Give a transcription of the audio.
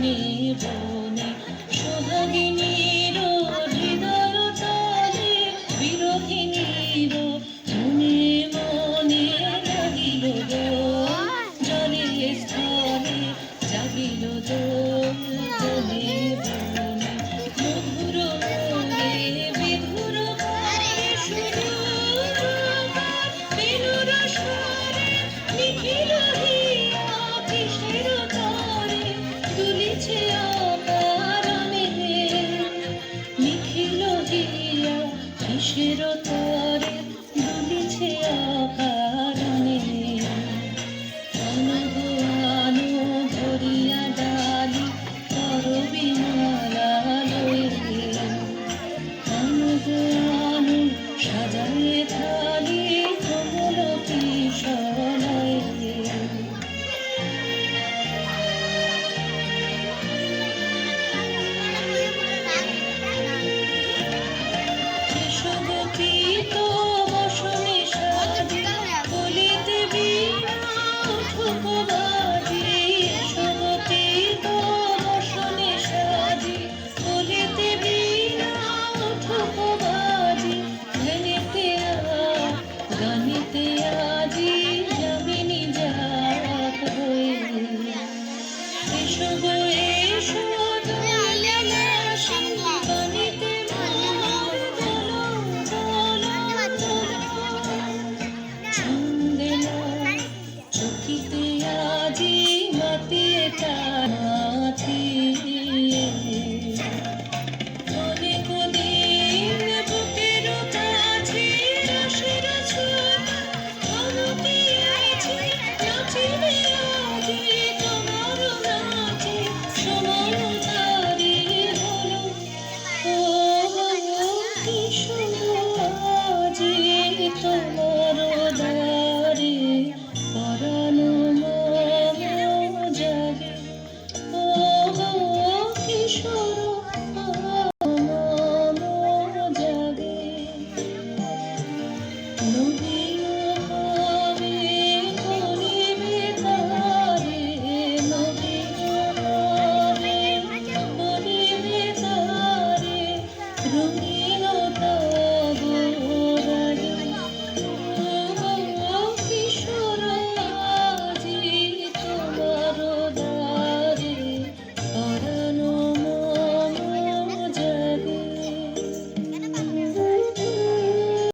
বনে বনে সোহাগিনীর হৃদয় তলে বিরহিণীর মনে মনে লাগিল দোল জলে স্থলে জাগিল দোল বনে বনে মধুর মোরে বিধুর গানে সুর বেণুর স্বরে নিখিল হিয়া কিসের তরে দুলিছে অকারণে নিখিল হিয়া কিসের তরে দুলিছে অকারণে অনুগুয়ানু ধরিয়া ডালি করবি মালা লয়ে অনুগুয়ানু সাজায়ে থালি কমল কিশলয়ে কেশবতীত বসনে সাজি বলিতে বীণা উঠুক বাজি কেশবতীত বসনে সাজি বলিতে বীণা উঠুক বাজি ধ্যানেতে গানেতে আজি যামিনী যাক হয়ে এসো গো এসো